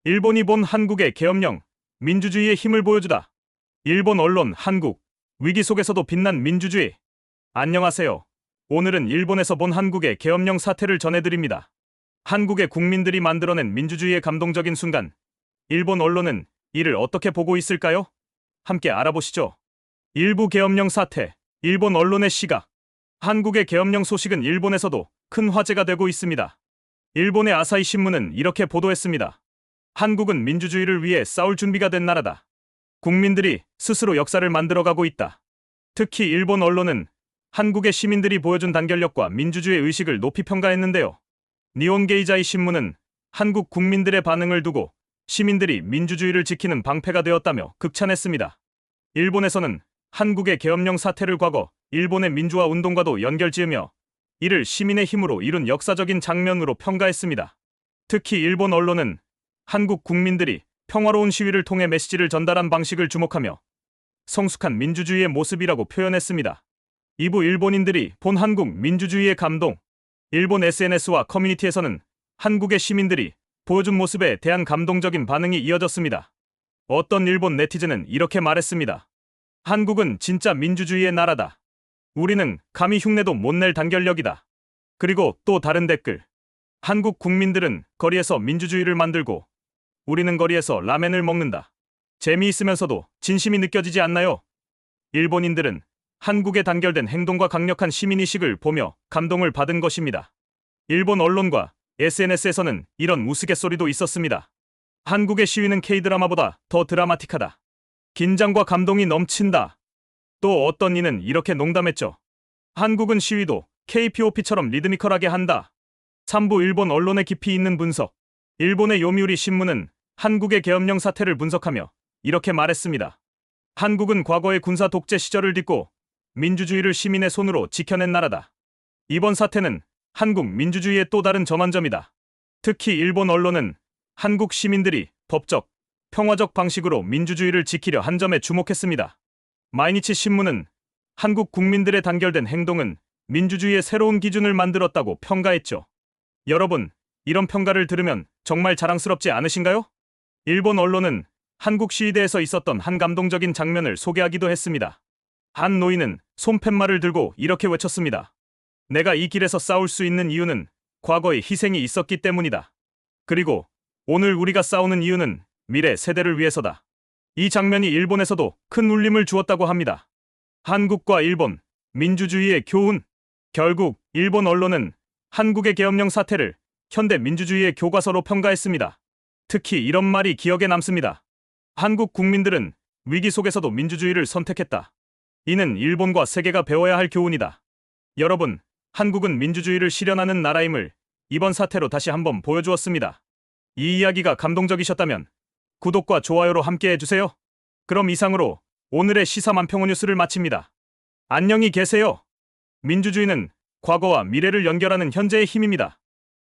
일본이 본 한국의 계엄령, 민주주의의 힘을 보여주다. 일본 언론 한국, 위기 속에서도 빛난 민주주의. 안녕하세요. 오늘은 일본에서 본 한국의 계엄령 사태를 전해드립니다. 한국의 국민들이 만들어낸 민주주의의 감동적인 순간. 일본 언론은 이를 어떻게 보고 있을까요? 함께 알아보시죠. 일부 계엄령 사태, 일본 언론의 시각. 한국의 계엄령 소식은 일본에서도 큰 화제가 되고 있습니다. 일본의 아사히 신문은 이렇게 보도했습니다. 한국은 민주주의를 위해 싸울 준비가 된 나라다. 국민들이 스스로 역사를 만들어가고 있다. 특히 일본 언론은 한국의 시민들이 보여준 단결력과 민주주의 의식을 높이 평가했는데요. 니혼게이자이 신문은 한국 국민들의 반응을 두고 시민들이 민주주의를 지키는 방패가 되었다며 극찬했습니다. 일본에서는 한국의 계엄령 사태를 과거 일본의 민주화 운동과도 연결지으며 이를 시민의 힘으로 이룬 역사적인 장면으로 평가했습니다. 특히 일본 언론은 한국 국민들이 평화로운 시위를 통해 메시지를 전달한 방식을 주목하며 성숙한 민주주의의 모습이라고 표현했습니다. 이부 일본인들이 본 한국 민주주의의 감동. 일본 SNS와 커뮤니티에서는 한국의 시민들이 보여준 모습에 대한 감동적인 반응이 이어졌습니다. 어떤 일본 네티즌은 이렇게 말했습니다. 한국은 진짜 민주주의의 나라다. 우리는 감히 흉내도 못 낼 단결력이다. 그리고 또 다른 댓글. 한국 국민들은 거리에서 민주주의를 만들고 우리는 거리에서 라멘을 먹는다. 재미있으면서도 진심이 느껴지지 않나요? 일본인들은 한국의 단결된 행동과 강력한 시민의식을 보며 감동을 받은 것입니다. 일본 언론과 SNS에서는 이런 우스갯소리도 있었습니다. 한국의 시위는 K드라마보다 더 드라마틱하다. 긴장과 감동이 넘친다. 또 어떤 이는 이렇게 농담했죠. 한국은 시위도 K-POP처럼 리드미컬하게 한다. 3부 일본 언론의 깊이 있는 분석. 일본의 요미우리 신문은 한국의 계엄령 사태를 분석하며 이렇게 말했습니다. 한국은 과거의 군사 독재 시절을 딛고 민주주의를 시민의 손으로 지켜낸 나라다. 이번 사태는 한국 민주주의의 또 다른 전환점이다. 특히 일본 언론은 한국 시민들이 법적, 평화적 방식으로 민주주의를 지키려 한 점에 주목했습니다. 마이니치 신문은 한국 국민들의 단결된 행동은 민주주의의 새로운 기준을 만들었다고 평가했죠. 여러분, 이런 평가를 들으면 정말 자랑스럽지 않으신가요? 일본 언론은 한국 시위대에서 있었던 한 감동적인 장면을 소개하기도 했습니다. 한 노인은 손팻말을 들고 이렇게 외쳤습니다. 내가 이 길에서 싸울 수 있는 이유는 과거에 희생이 있었기 때문이다. 그리고 오늘 우리가 싸우는 이유는 미래 세대를 위해서다. 이 장면이 일본에서도 큰 울림을 주었다고 합니다. 한국과 일본, 민주주의의 교훈. 결국 일본 언론은 한국의 계엄령 사태를 현대 민주주의의 교과서로 평가했습니다. 특히 이런 말이 기억에 남습니다. 한국 국민들은 위기 속에서도 민주주의를 선택했다. 이는 일본과 세계가 배워야 할 교훈이다. 여러분, 한국은 민주주의를 실현하는 나라임을 이번 사태로 다시 한번 보여주었습니다. 이 이야기가 감동적이셨다면 구독과 좋아요로 함께 해주세요. 그럼 이상으로 오늘의 시사만평원 뉴스를 마칩니다. 안녕히 계세요. 민주주의는 과거와 미래를 연결하는 현재의 힘입니다.